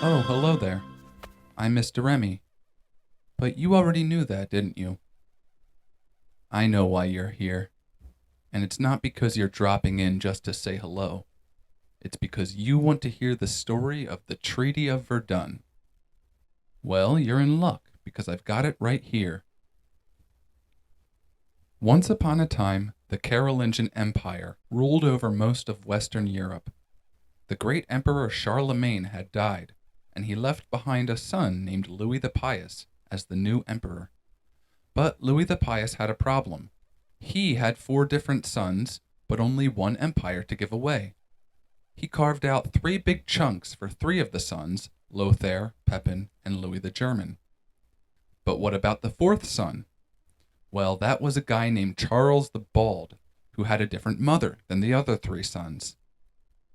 Oh, hello there. I'm Mr. Remy. But you already knew that, didn't you? I know why you're here. And it's not because you're dropping in just to say hello. It's because you want to hear the story of the Treaty of Verdun. Well, you're in luck, because I've got it right here. Once upon a time, the Carolingian Empire ruled over most of Western Europe. The great Emperor Charlemagne had died, and he left behind a son named Louis the Pious as the new emperor. But Louis the Pious had a problem. He had four different sons, but only one empire to give away. He carved out three big chunks for three of the sons, Lothair, Pepin, and Louis the German. But what about the fourth son? Well, that was a guy named Charles the Bald, who had a different mother than the other three sons.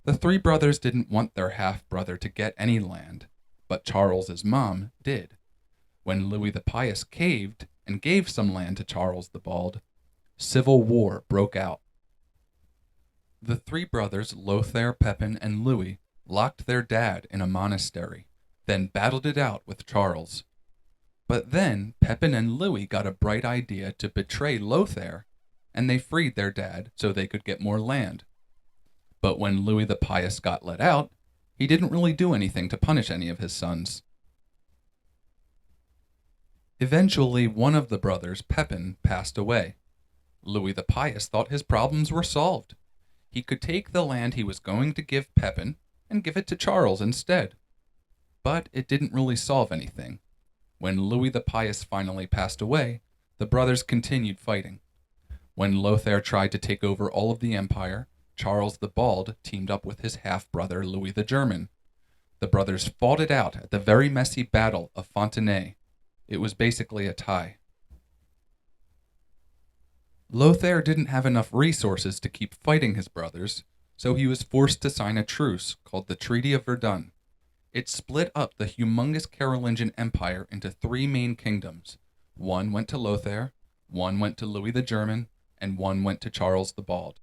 The three brothers didn't want their half-brother to get any land, but Charles's mom did. When Louis the Pious caved and gave some land to Charles the Bald, civil war broke out. The three brothers, Lothair, Pepin, and Louis, locked their dad in a monastery, then battled it out with Charles. But then Pepin and Louis got a bright idea to betray Lothair, and they freed their dad so they could get more land. But when Louis the Pious got let out, he didn't really do anything to punish any of his sons. Eventually, one of the brothers, Pepin, passed away. Louis the Pious thought his problems were solved. He could take the land he was going to give Pepin and give it to Charles instead. But it didn't really solve anything. When Louis the Pious finally passed away, the brothers continued fighting. When Lothair tried to take over all of the empire, Charles the Bald teamed up with his half-brother Louis the German. The brothers fought it out at the very messy Battle of Fontenay. It was basically a tie. Lothair didn't have enough resources to keep fighting his brothers, so he was forced to sign a truce called the Treaty of Verdun. It split up the humongous Carolingian Empire into three main kingdoms. One went to Lothair, one went to Louis the German, and one went to Charles the Bald.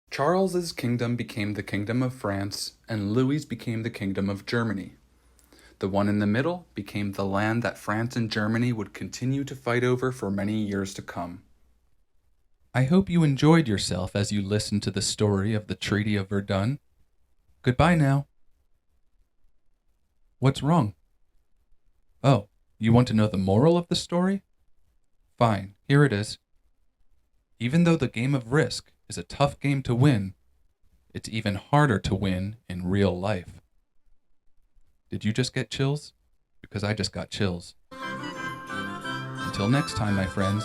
Charles's kingdom became the Kingdom of France, and Louis's became the Kingdom of Germany. The one in the middle became the land that France and Germany would continue to fight over for many years to come. I hope you enjoyed yourself as you listened to the story of the Treaty of Verdun. Goodbye now. What's wrong? Oh, you want to know the moral of the story? Fine, here it is. Even though the game of Risk is a tough game to win, it's even harder to win in real life. Did you just get chills? Because I just got chills. Until next time, my friends.